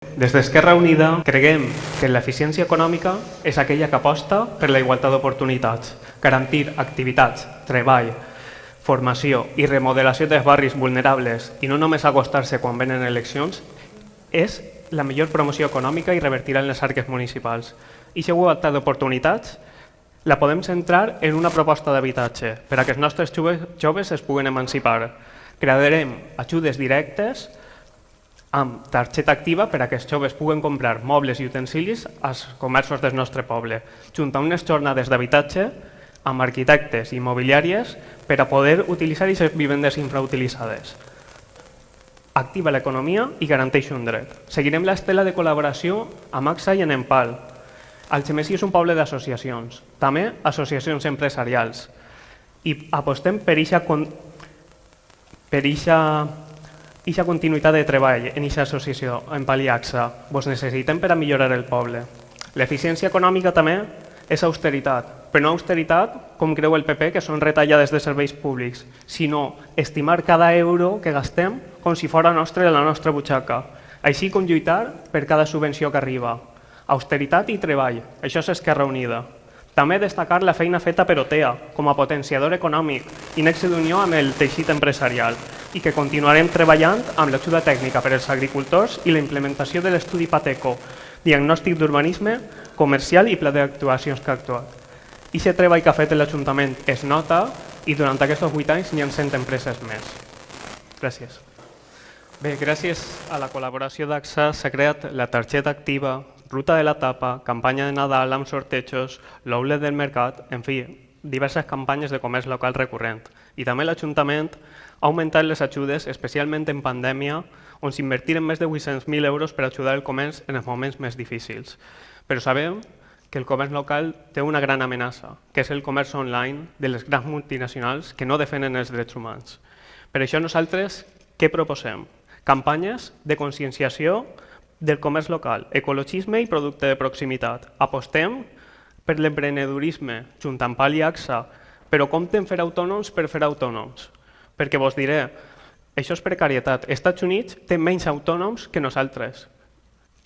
Des d'Esquerra Unida creiem que l'eficiència econòmica és aquella que aposta per la igualtat d'oportunitats, garantir activitats, treball, formació i remodelació dels barris vulnerables i no només acostar-se quan venen eleccions és la millor promoció econòmica i revertirà en les arques municipals. I aquesta igualtat d'oportunitats la podem centrar en una proposta d'habitatge per a que els nostres joves es puguen emancipar. Crearem ajudes directes amb targeta activa per a que els joves puguen comprar mobles i utensilis als comerços del nostre poble, junt a unes jornades d'habitatge amb arquitectes i immobiliàries per a poder utilitzar aquestes vivendes infrautilitzades. Activa l'economia i garanteix un dret. Seguirem l'estela de col·laboració amb AXA i en Empal. Algemesí és un poble d'associacions, també associacions empresarials, i apostem per aquesta continuïtat de treball en aquesta associació, Empal i AXA. Vos necessitem per a millorar el poble. L'eficiència econòmica també és austeritat, però no austeritat com creu el PP, que són retallades de serveis públics, sinó estimar cada euro que gastem com si fos nostre de la nostra butxaca, així com lluitar per cada subvenció que arriba. Austeritat i treball, això és Esquerra Unida. També destacar la feina feta per OTEA com a potenciador econòmic i nexe d'unió amb el teixit empresarial i que continuarem treballant amb l'ajuda tècnica per als agricultors i la implementació de l'estudi PATECO, diagnòstic d'urbanisme, comercial i pla d'actuacions que ha actuat. I aquest treball que ha fet l'Ajuntament es nota i durant aquests 8 anys n'hi ha 100 empreses més. Gràcies. Bé, gràcies a la col·laboració d'AXA s'ha creat la targeta activa, ruta de la tapa, campanya de Nadal amb sortejos, l'outlet del mercat, en fi, diverses campanyes de comerç local recurrent. I també l'Ajuntament ha augmentat les ajudes, especialment en pandèmia, on s'invertiren més de 800.000 euros per ajudar el comerç en els moments més difícils. Però sabem que el comerç local té una gran amenaça, que és el comerç online de les grans multinacionals que no defenen els drets humans. Per això nosaltres què proposem? Campanyes de conscienciació del comerç local, ecologisme i producte de proximitat. Apostem per l'emprenedorisme, junt amb PAL i AXA, però compten fer autònoms per fer autònoms. Perquè vos diré, això és precarietat. Els Estats Units té menys autònoms que nosaltres.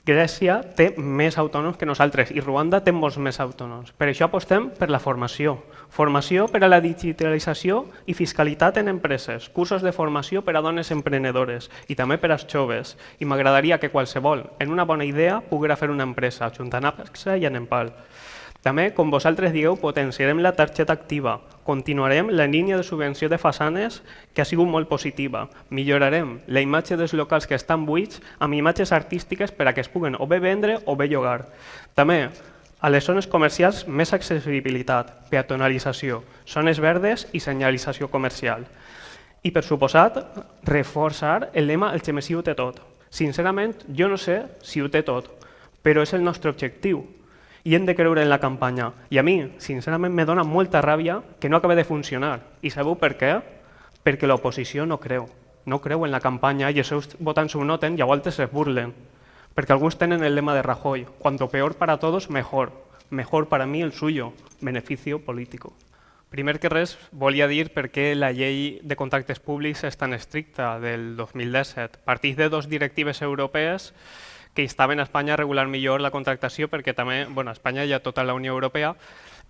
Grècia té més autònoms que nosaltres i Ruanda té molts més autònoms. Per això apostem per la formació. Formació per a la digitalització i fiscalitat en empreses, cursos de formació per a dones emprenedores i també per als joves. I m'agradaria que qualsevol, en una bona idea, poguera fer una empresa, junt amb AXA i en Empal. També, com vosaltres digueu, potenciarem la targeta activa, continuarem la línia de subvenció de façanes que ha sigut molt positiva, millorarem la imatge dels locals que estan buits amb imatges artístiques per a que es puguen o bé vendre o bé llogar. També, a les zones comercials, més accessibilitat, peatonalització, zones verdes i senyalització comercial. I, per suposat, reforçar el lema «El Xemesí ho té tot». Sincerament, jo no sé si ho té tot, però és el nostre objectiu. I hem de creure en la campanya. I a mi, sincerament, me dona molta ràbia que no acabi de funcionar. I sabeu per què? Perquè l'oposició no creu. No creu en la campanya i els seus votants ho noten i a voltes es burlen. Perquè alguns tenen el lema de Rajoy, cuanto peor para todos, mejor. Mejor para mí el suyo, beneficio político. Primer que res, volia dir per què la llei de contractes públics és tan estricta del 2017. Partix de 2 directives europees que instaven a Espanya a regular millor la contractació perquè també, bueno, a Espanya hi ha tota la Unió Europea,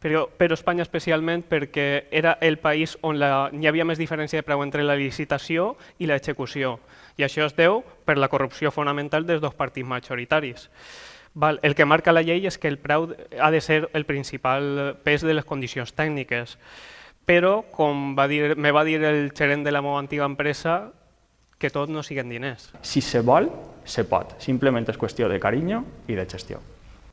però Espanya especialment perquè era el país on hi havia més diferència de preu entre la licitació i l'execució. I això es deu per la corrupció fonamental dels 2 partits majoritaris. El que marca la llei és que el preu ha de ser el principal pes de les condicions tècniques, però, com me va dir el gerent de la meva antiga empresa, que tot no siguin diners. Si se vol, se pot. Simplement és qüestió de carinyo i de gestió.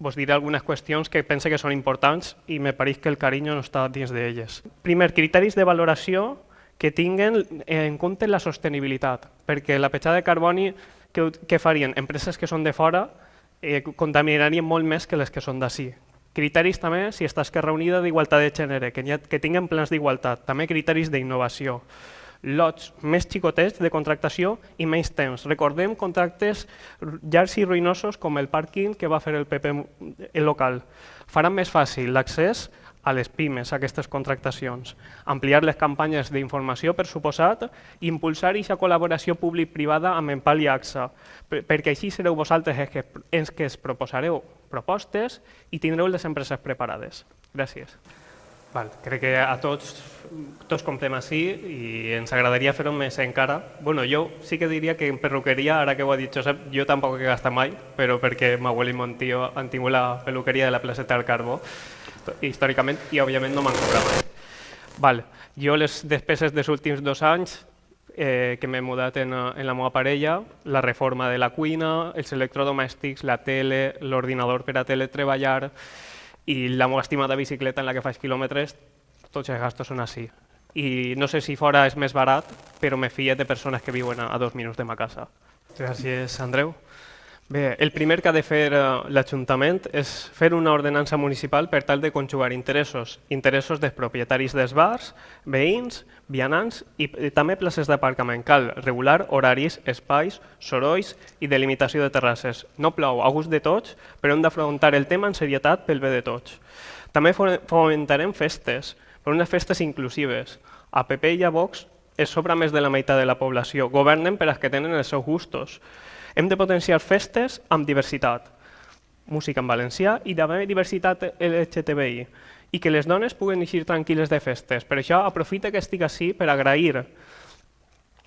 Vos diré algunes qüestions que pense que són importants i me pareix que el carinyo no està dins d'elles. Primer, criteris de valoració que tinguen en compte la sostenibilitat, perquè la petjada de carboni que farien empreses que són de fora contaminarien molt més que les que són d'ací. Criteris també, si està Esquerra Unida, d'igualtat de gènere, que tinguen plans d'igualtat, també criteris d'innovació. Lots més xicotets de contractació i menys temps. Recordem contractes llargs i ruïnosos com el pàrquing que va fer el PP local. Faran més fàcil l'accés a les pimes aquestes contractacions, ampliar les campanyes d'informació, per suposat, i impulsar aquesta col·laboració públic-privada amb Empal i AXA, perquè així sereu vosaltres els que es proposareu propostes i tindreu les empreses preparades. Gràcies. Crec que a tots complem així i ens agradaria fer-ho més encara. Jo sí que diria que en perruqueria, ara que ho ha dit Josep, jo tampoc he gastat mai, però perquè m'abuelo i mon tio han tingut la peluqueria de la placeta del Carbó, històricament, i òbviament no m'han cobrat mai. Jo les despeses dels últims 2 anys que m'he mudat en la meva parella, la reforma de la cuina, els electrodomèstics, la tele, l'ordinador per a teletreballar i la meva estimada bicicleta en la que faig quilòmetres, tots els gastos són així. I no sé si fora és més barat, però me fie de persones que viuen a 2 minuts de ma casa. Gràcies, Andreu. Bé, el primer que ha de fer l'Ajuntament és fer una ordenança municipal per tal de conjugar interessos dels propietaris dels bars, veïns, vianants i també places d'aparcament. Cal regular horaris, espais, sorolls i delimitació de terrasses. No plou a gust de tots, però hem d'afrontar el tema en serietat pel bé de tots. També fomentarem festes, però unes festes inclusives. A PP i a Vox es sobra més de la meitat de la població. Governen per als que tenen els seus gustos. Hem de potenciar festes amb diversitat, música en valencià i també diversitat LGTBI, i que les dones puguen eixir tranquil·les de festes. Per això aprofita que estic ací per agrair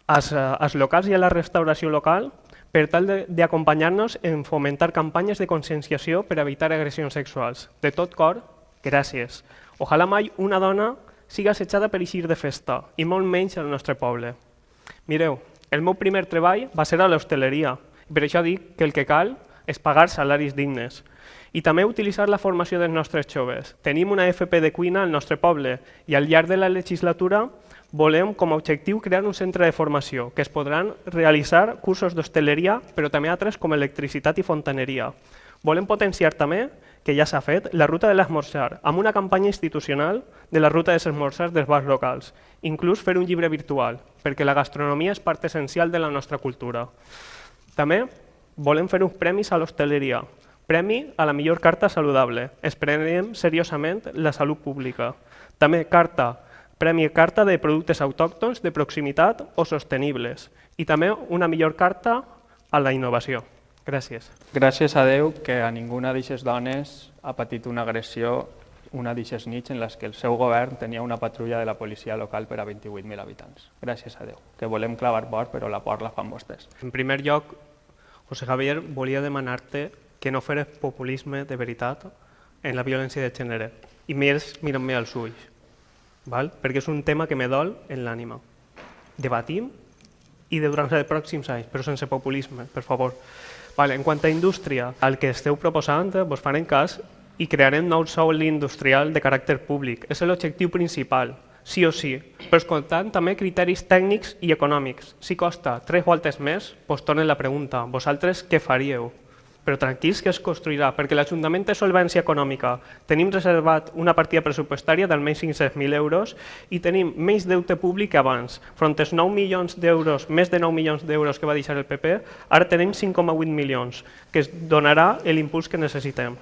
als locals i a la restauració local per tal d'acompanyar-nos en fomentar campanyes de conscienciació per evitar agressions sexuals. De tot cor, gràcies. Ojalà mai una dona sigui assetjada per eixir de festa, i molt menys al nostre poble. Mireu, el meu primer treball va ser a l'hostaleria, i per això dic que el que cal és pagar salaris dignes. I també utilitzar la formació dels nostres joves. Tenim una FP de cuina al nostre poble i al llarg de la legislatura volem com a objectiu crear un centre de formació que es podran realitzar cursos d'hostaleria, però també altres com electricitat i fontaneria. Volem potenciar també, que ja s'ha fet, la ruta de l'esmorzar, amb una campanya institucional de la ruta dels esmorzars dels bars locals, inclús fer un llibre virtual, perquè la gastronomia és part essencial de la nostra cultura. També volem fer uns premis a l'hostaleria, premi a la millor carta saludable. Es prenem seriosament la salut pública. També premi carta de productes autòctons de proximitat o sostenibles. I també una millor carta a la innovació. Gràcies. Gràcies a Déu que a ninguna d'aquestes dones ha patit una agressió, una d'aquestes nits en les que el seu govern tenia una patrulla de la policia local per a 28.000 habitants. Gràcies a Déu, que volem clavar por, però la por la fan vostès. En primer lloc, José Javier, volia demanar-te que no feres populisme de veritat en la violència de gènere i mira'm-me als ulls, perquè és un tema que me dol en l'ànima. Debatim i durant els pròxims anys, però sense populisme, per favor. En quant a indústria, el que esteu proposant, vos farem cas i crearem nou sòl industrial de caràcter públic. És l'objectiu principal, sí o sí, però escoltant també criteris tècnics i econòmics. Si costa 3 voltes més, doncs tornen la pregunta, vosaltres què faríeu? Però tranquils que es construirà, perquè l'Ajuntament té solvència econòmica. Tenim reservat una partida pressupostària d'almenys 500.000 euros i tenim menys deute públic que abans. Front als 9 milions d'euros, més de 9 milions d'euros que va deixar el PP, ara tenim 5,8 milions, que es donarà l'impuls que necessitem.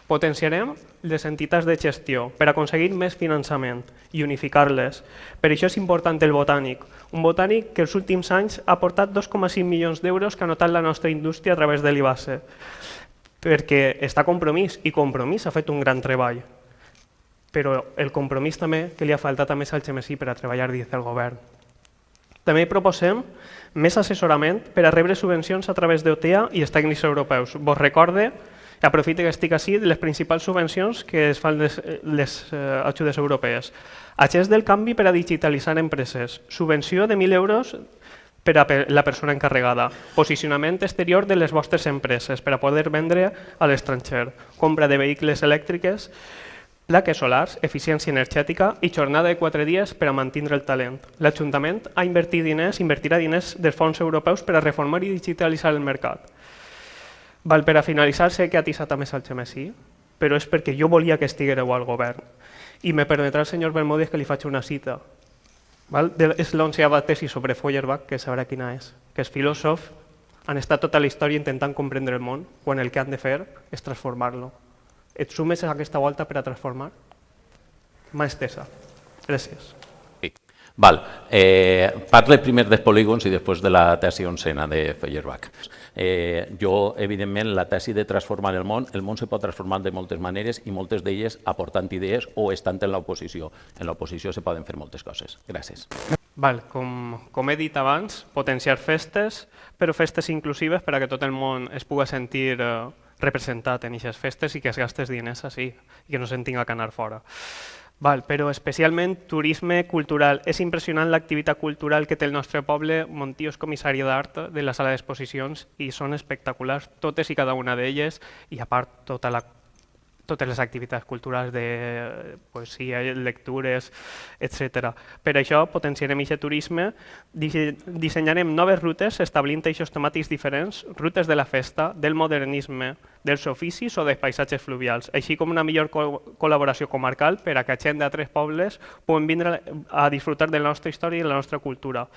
Potenciarem les entitats de gestió per aconseguir més finançament i unificar-les. Per això és important el botànic. Un botànic que els últims anys ha aportat 2,5 milions d'euros que ha notat la nostra indústria a través de l'IBASE. Perquè està Compromís, i Compromís ha fet un gran treball. Però el compromís també que li ha faltat a més al Xemesí per a treballar dins del govern. També proposem més assessorament per a rebre subvencions a través d'OTEA i els tècnics europeus. Vos recorde, aprofite que estic així, de les principals subvencions que es fan les ajudes europees. Agents del canvi per a digitalitzar empreses. Subvenció de 1.000 euros per a la persona encarregada. Posicionament exterior de les vostres empreses per a poder vendre a l'estranger. Compra de vehicles elèctriques, plaques solars, eficiència energètica i jornada de 4 dies per a mantenir el talent. L'Ajuntament invertirà diners dels fons europeus per a reformar i digitalitzar el mercat. Per a finalitzar, sé que ha atissat a més al Xemesí, però és perquè jo volia que estiguéreu al govern. I me permetrà el senyor Bermúdez que li faig una cita. És l'11ª tesi sobre Feuerbach, que sabrà quina és, que els filòsofs han estat tota la història intentant comprendre el món, quan el que han de fer és transformar-lo. Et sumes a aquesta volta per a transformar? mà estesa. Gràcies. Val. Parle primer dels polígons i després de la tesi oncena de Feuerbach. Jo, evidentment, la tesi de transformar el món se pot transformar de moltes maneres i moltes d'elles aportant idees o estant en l'oposició. En l'oposició se poden fer moltes coses. Gràcies. Val, com he dit abans, potenciar festes, però festes inclusives per a que tot el món es pugui sentir representat en aquestes festes i que es gastes diners així i que no se'n tinga que anar fora. Val, però especialment turisme cultural. És impressionant l'activitat cultural que té el nostre poble. Montí és comissari d'art de la sala d'exposicions i són espectaculars totes i cada una d'elles i a part totes les activitats culturals de poesia, lectures, etc. Per això potenciarem aquest turisme, dissenyarem noves rutes establint eixos temàtics diferents, rutes de la festa, del modernisme, dels oficis o dels paisatges fluvials, així com una millor col·laboració comarcal per a que gent d'altres pobles puguin vindre a disfrutar de la nostra història i la nostra cultura.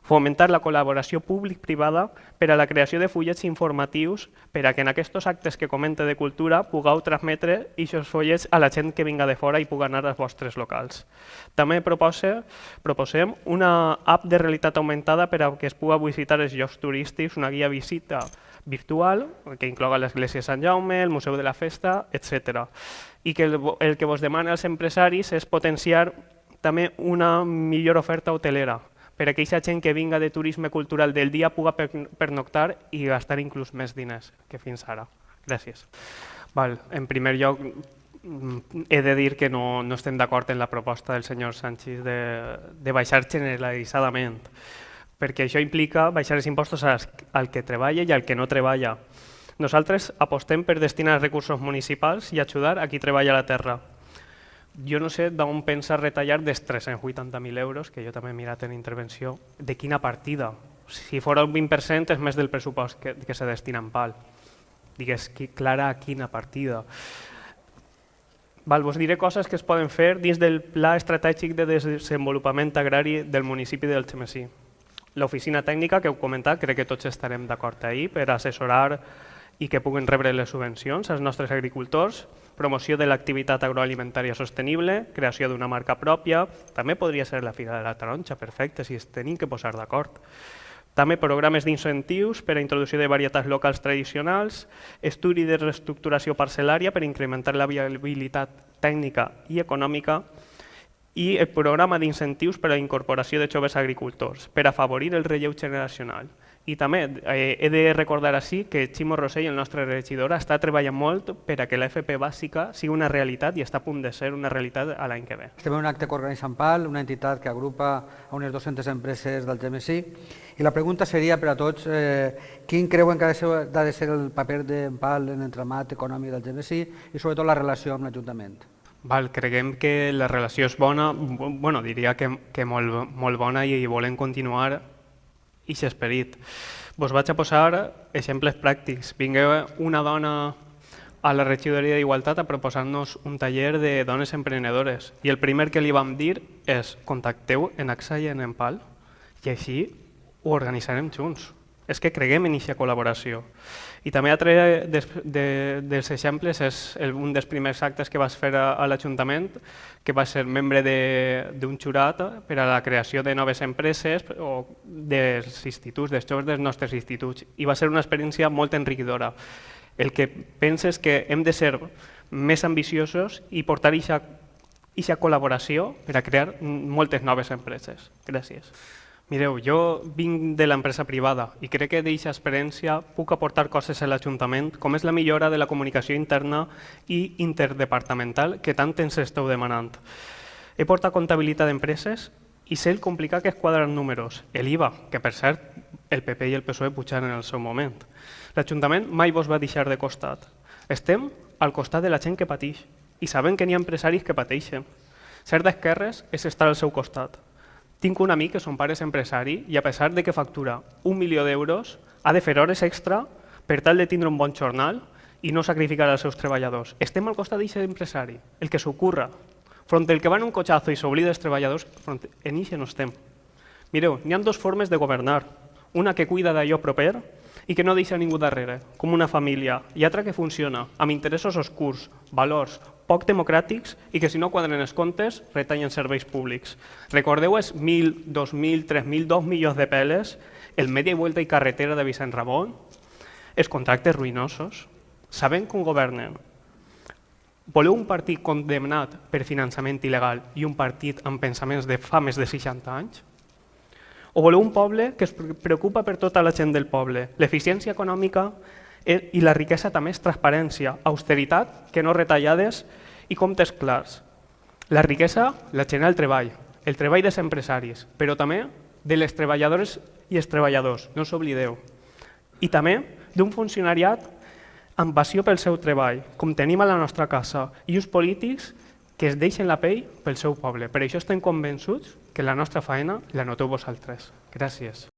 Fomentar la col·laboració públic-privada per a la creació de fullets informatius per a que en aquests actes que comente de cultura pugueu transmetre aquests fullets a la gent que vinga de fora i pugui anar als vostres locals. També proposem una app de realitat augmentada per a que es pugui visitar els llocs turístics, una guia visita virtual que incloga l'església de Sant Jaume, el Museu de la Festa, etc. I que el que vos demana als empresaris és potenciar també una millor oferta hotelera, per a aquella gent que vinga de turisme cultural del dia pugui pernoctar i gastar inclús més diners que fins ara. Gràcies. En primer lloc, he de dir que no estem d'acord en la proposta del senyor Sanchis de baixar generalitzadament, perquè això implica baixar els impostos al que treballa i al que no treballa. Nosaltres apostem per destinar recursos municipals i ajudar a qui treballa la terra. Jo no sé d'on pensa retallar dels 380.000 euros, que jo també he mirat en intervenció, de quina partida. Si fora un 20% és més del pressupost que se destina en pal. Digues clara a quina partida. Vos diré coses que es poden fer dins del Pla Estratègic de Desenvolupament Agrari del municipi d'Algemesí. L'oficina tècnica que heu comentat, crec que tots estarem d'acord ahir, per assessorar i que puguin rebre les subvencions als nostres agricultors, promoció de l'activitat agroalimentària sostenible, creació d'una marca pròpia, també podria ser la Fira de la Taronja, perfecte, si es tenim que posar d'acord. També programes d'incentius per a introducció de varietats locals tradicionals, estudi de reestructuració parcel·lària per incrementar la viabilitat tècnica i econòmica i el programa d'incentius per a la incorporació de joves agricultors, per afavorir el relleu generacional. I també he de recordar així que Ximo Rosell, el nostre regidor, està treballant molt per a que l'FP bàsica sigui una realitat i està a punt de ser una realitat l'any que ve. Estem en un acte que organitza Empal, una entitat que agrupa a unes 200 empreses d'Algemesí, i la pregunta seria per a tots quin creuen que ha de ser el paper d'Empal en l'entramat econòmic d'Algemesí i sobretot la relació amb l'Ajuntament. Creiem que la relació és bona, diria que molt bona i volem continuar aquest esperit. Vos vaig a posar exemples pràctics. Vingué una dona a la regidoria d'Igualtat a proposar-nos un taller de dones emprenedores i el primer que li vam dir és contacteu en AXA i en Empal i així ho organitzarem junts. És que creguem en aquesta col·laboració. I també altre dels exemples és un dels primers actes que vas fer a l'Ajuntament, que va ser membre d'un jurat per a la creació de noves empreses o dels instituts, dels joves dels nostres instituts. I va ser una experiència molt enriquidora. El que penso és que hem de ser més ambiciosos i portar aquesta col·laboració per a crear moltes noves empreses. Gràcies. Mireu, jo vinc de l'empresa privada i crec que d'aquesta experiència puc aportar coses a l'Ajuntament, com és la millora de la comunicació interna i interdepartamental que tant ens esteu demanant. He portat comptabilitat d'empreses i sé el complicat que és quadrar números. L'IVA, que per cert el PP i el PSOE pujaren en el seu moment. L'Ajuntament mai vos va deixar de costat. Estem al costat de la gent que pateix i sabem que n'hi ha empresaris que pateixen. Ser d'esquerres és estar al seu costat. Tinc un amic que son pare és empresari i a pesar de que factura 1 milió d'euros ha de fer hores extra per tal de tindre un bon jornal i no sacrificar els seus treballadors. Estem al costat d'aquest empresari, el que s'ocorra. Front el que va en un cotxazo i s'oblida dels treballadors, en això no estem. Mireu, n'hi ha dues formes de governar. Una que cuida d'allò proper i que no deixa ningú darrere, com una família, i altra que funciona, amb interessos oscurs, valors, poc democràtics i que si no quadren els comptes retallen serveis públics. Recordeu els 1.000, 2.000, 3.000, 2 milions de peles, el media i vuelta i carretera de Vicent Ramon, els contractes ruïnosos. Sabem com governen. Voleu un partit condemnat per finançament il·legal i un partit amb pensaments de fa més de 60 anys? O voleu un poble que es preocupa per tota la gent del poble? L'eficiència econòmica i la riquesa també és transparència, austeritat, que no retallades i comptes clars. La riquesa la genera el treball dels empresaris, però també de les treballadores i els treballadors, no s'oblideu. I també d'un funcionariat amb passió pel seu treball, com tenim a la nostra casa, i uns polítics que es deixen la pell pel seu poble. Per això estem convençuts que la nostra feina la noteu vosaltres. Gràcies.